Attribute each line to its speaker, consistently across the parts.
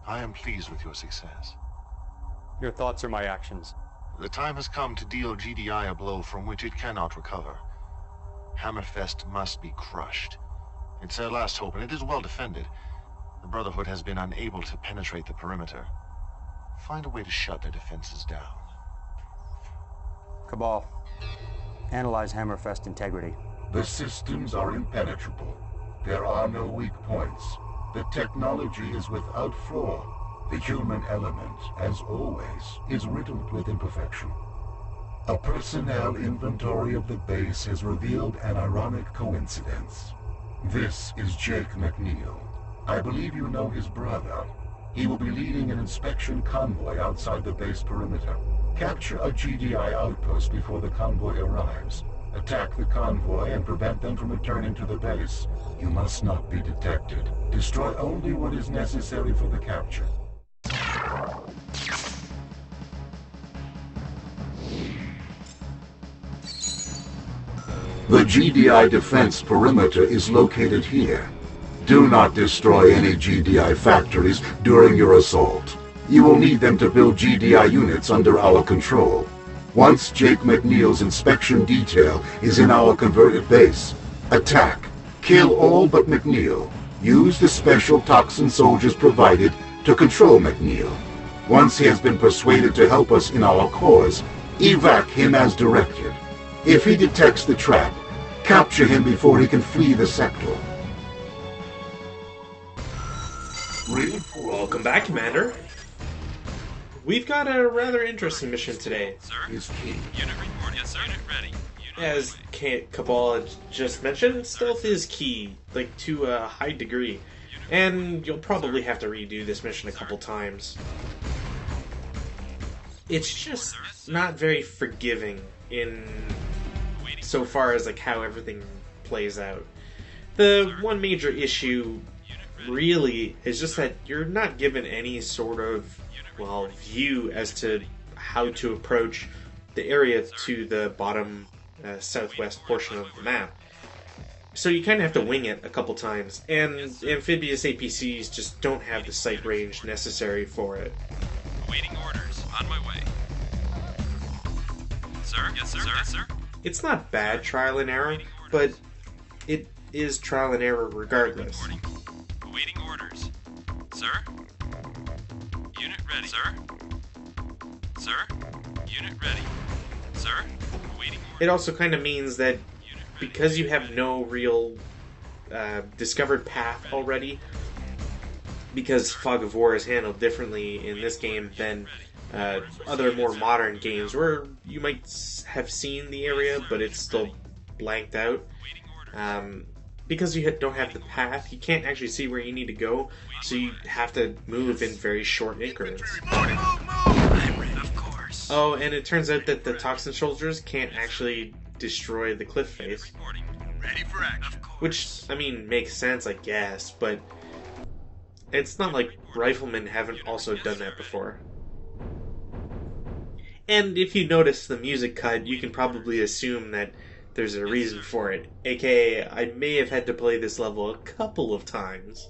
Speaker 1: I am pleased with your success.
Speaker 2: Your thoughts are my actions.
Speaker 1: The time has come to deal GDI a blow from which it cannot recover. Hammerfest must be crushed. It's their last hope, and it is well defended. The Brotherhood has been unable to penetrate the perimeter. Find a way to shut their defenses down.
Speaker 2: Cabal, analyze Hammerfest integrity.
Speaker 3: The systems are impenetrable. There are no weak points. The technology is without flaw. The human element, as always, is riddled with imperfection. A personnel inventory of the base has revealed an ironic coincidence. This is Jake McNeil. I believe you know his brother. He will be leading an inspection convoy outside the base perimeter. Capture a GDI outpost before the convoy arrives. Attack the convoy and prevent them from returning to the base. You must not be detected. Destroy only what is necessary for the capture. The GDI defense perimeter is located here. Do not destroy any GDI factories during your assault. You will need them to build GDI units under our control. Once Jake McNeil's inspection detail is in our converted base, attack. Kill all but McNeil. Use the special toxin soldiers provided to control McNeil. Once he has been persuaded to help us in our cause, evac him as directed. If he detects the trap, capture him before he can flee the sector.
Speaker 4: Welcome back, Commander. We've got a rather interesting mission today.
Speaker 5: Sir? Unit report. Yes, sir. Unit ready.
Speaker 4: As Cabal had just mentioned, stealth is key, like to a high degree. And you'll probably have to redo this mission a couple times. It's just not very forgiving in so far as like how everything plays out. The one major issue really is just that you're not given any sort of, well, view as to how to approach the area to the bottom southwest portion of the map. So you kind of have to wing it a couple times, and amphibious APCs just don't have the sight range necessary for it.
Speaker 5: Awaiting orders. On my way. Sir? Yes, sir. Yes, sir.
Speaker 4: It's not bad trial and error, but it is trial and error regardless.
Speaker 5: Awaiting orders. Sir? Unit ready. Sir? Sir? Unit ready. Sir? Awaiting orders.
Speaker 4: It also kind of means that because you have no real discovered path already, because Fog of War is handled differently in this game than other more modern games where you might have seen the area but it's still blanked out. Because you don't have the path, you can't actually see where you need to go, so you have to move in very short increments.
Speaker 5: I'm ready. Of course.
Speaker 4: Oh, and it turns out that the toxin soldiers can't actually destroy the cliff face.
Speaker 5: Ready for action.
Speaker 4: Which, I mean, makes sense, I guess, but it's not like riflemen haven't also done that before. And if you notice the music cut, you can probably assume that there's a reason for it. AKA, I may have had to play this level a couple of times.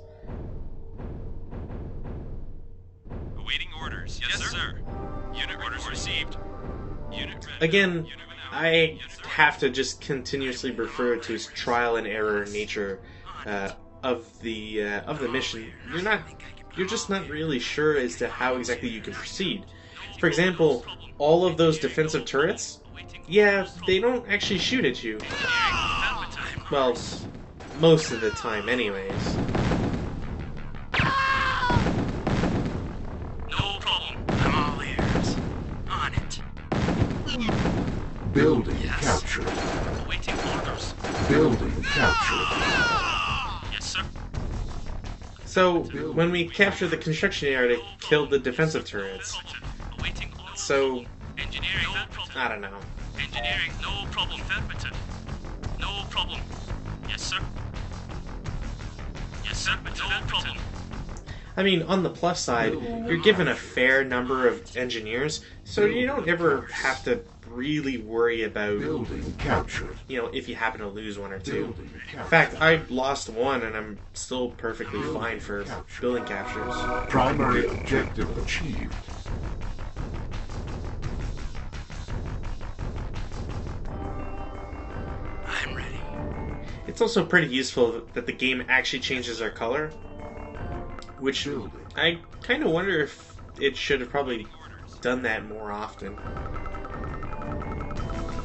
Speaker 5: Awaiting orders. Yes, sir. Unit orders received. Unit ready.
Speaker 4: Again, I have to just continuously refer to its trial and error nature of the mission. You're just not really sure as to how exactly you can proceed. For example, all of those defensive turrets, yeah, they don't actually shoot at you. Well, most of the time anyways.
Speaker 5: No problem. I'm all ears. On it.
Speaker 3: Building captured.
Speaker 5: Awaiting orders.
Speaker 3: Building captured.
Speaker 5: Yes, sir.
Speaker 4: So, when we captured the construction area, it killed the defensive turrets.
Speaker 5: Awaiting orders.
Speaker 4: So,
Speaker 5: Engineering, no problem.
Speaker 4: I don't know.
Speaker 5: Engineering, no problem. Affirmative. No problem. Yes, sir. Yes, sir. No problem.
Speaker 4: I mean, on the plus side, you're given a fair number of engineers, so you don't ever have to really worry about,
Speaker 3: Building captured.
Speaker 4: if you happen to lose one or two.
Speaker 3: Building
Speaker 4: In
Speaker 3: captured.
Speaker 4: fact, I lost one and I'm still perfectly fine for building captures.
Speaker 3: Primary objective achieved.
Speaker 5: I'm ready.
Speaker 4: It's also pretty useful that the game actually changes their color, which
Speaker 3: Building.
Speaker 4: I kind of wonder if it should have probably done that more often.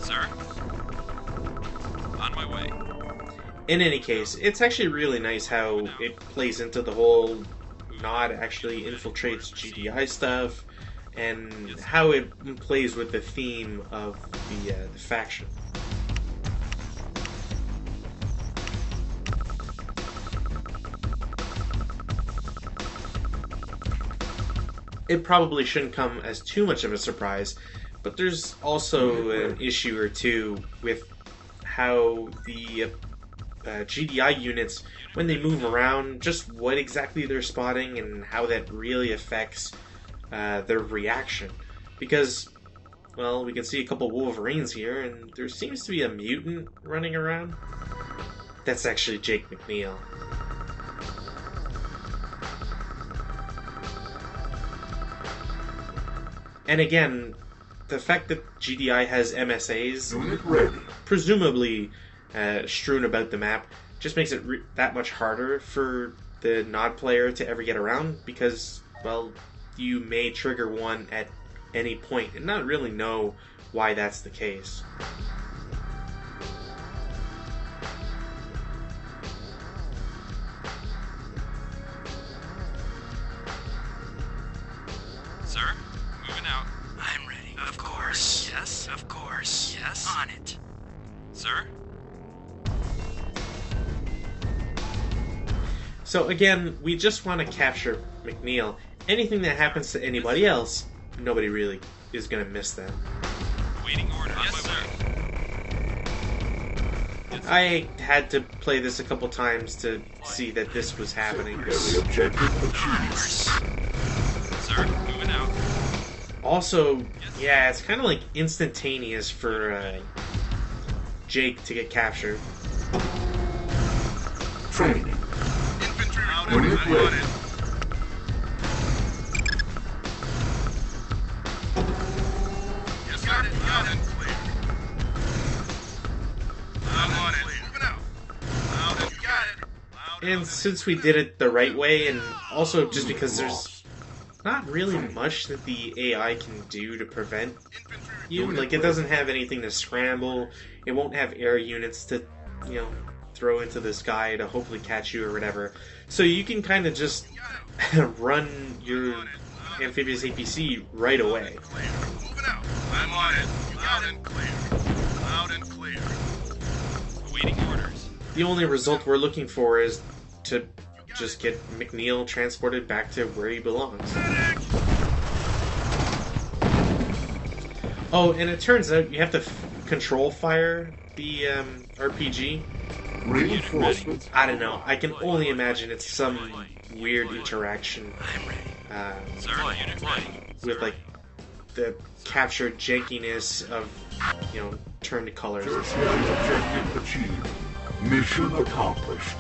Speaker 5: Sir? On my way.
Speaker 4: In any case, it's actually really nice how it plays into the whole Nod actually infiltrates GDI stuff, and how it plays with the theme of the faction. It probably shouldn't come as too much of a surprise, but there's also an issue or two with how the GDI units, when they move around, just what exactly they're spotting and how that really affects their reaction. Because, well, we can see a couple Wolverines here, and there seems to be a mutant running around. That's actually Jake McNeil. And again, the fact that GDI has MSAs,
Speaker 3: Unit ready.
Speaker 4: presumably strewn about the map, just makes it that much harder for the Nod player to ever get around, because, well, you may trigger one at any point and not really know why that's the case.
Speaker 5: Sir? Moving out. I'm ready. Of course. Yes, of course. Yes. On it. Sir?
Speaker 4: So again, we just want to capture McNeil. Anything that happens to anybody else, nobody really is going to miss them.
Speaker 5: Waiting order. Yes, sir.
Speaker 4: I had to play this a couple times to see that this was happening.
Speaker 3: Secondary objective achieved.
Speaker 5: Sir, moving out.
Speaker 4: Also, yeah, it's kind of like instantaneous for Jake to get captured.
Speaker 3: Training.
Speaker 5: Infantry
Speaker 3: Unit ready.
Speaker 5: Yes, got it. Got it. I'm on it. Moving out. Loud and got it.
Speaker 4: And since we did it the right way, and also just because there's not really much that the AI can do to prevent you, like it doesn't have anything to scramble, it won't have air units to, throw into the sky to hopefully catch you or whatever. So you can kind of just run your amphibious APC right away.
Speaker 5: Moving out. I'm on it. Loud and clear. Loud and clear. Awaiting orders.
Speaker 4: The only result we're looking for is to just get McNeil transported back to where he belongs. Oh, and it turns out you have to control fire the RPG.
Speaker 3: Reinforcements.
Speaker 4: I don't know. I can only imagine it's some weird interaction
Speaker 5: Sir, unit ready.
Speaker 4: with like the captured jankiness of turned colors.
Speaker 3: Tertiary objective achieved. Mission accomplished.